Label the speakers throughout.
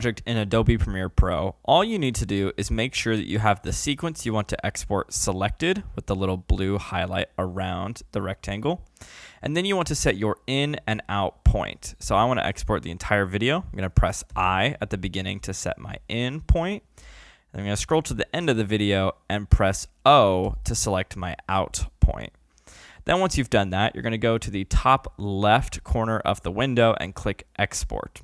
Speaker 1: Project in Adobe Premiere Pro, all you need to do is make sure that you have the sequence you want to export selected with the little blue highlight around the rectangle. And then you want to set your in and out point. So I want to export the entire video. I'm going to press I at the beginning to set my in point. And I'm going to scroll to the end of the video and press O to select my out point. Then once you've done that, you're going to go to the top left corner of the window and click Export.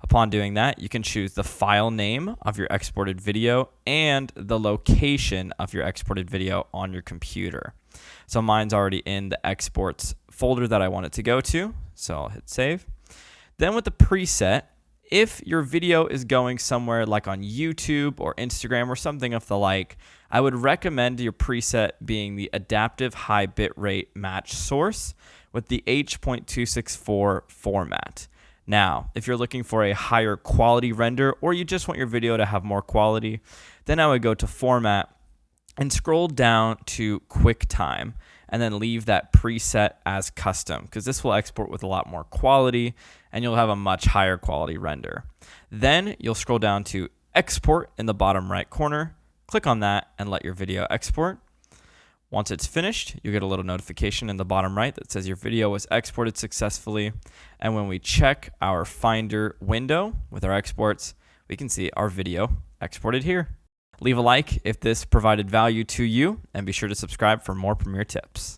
Speaker 1: Upon doing that, you can choose the file name of your exported video and the location of your exported video on your computer. So mine's already in the exports folder that I want it to go to, so I'll hit save. Then with the preset, if your video is going somewhere like on YouTube or Instagram or something of the like, I would recommend your preset being the adaptive high bitrate match source with the H.264 format. Now, if you're looking for a higher quality render or you just want your video to have more quality, then I would go to Format and scroll down to QuickTime and then leave that preset as custom because this will export with a lot more quality and you'll have a much higher quality render. Then you'll scroll down to Export in the bottom right corner, click on that and let your video export. Once it's finished, you get a little notification in the bottom right that says your video was exported successfully. And when we check our Finder window with our exports, we can see our video exported here. Leave a like if this provided value to you, and be sure to subscribe for more Premiere tips.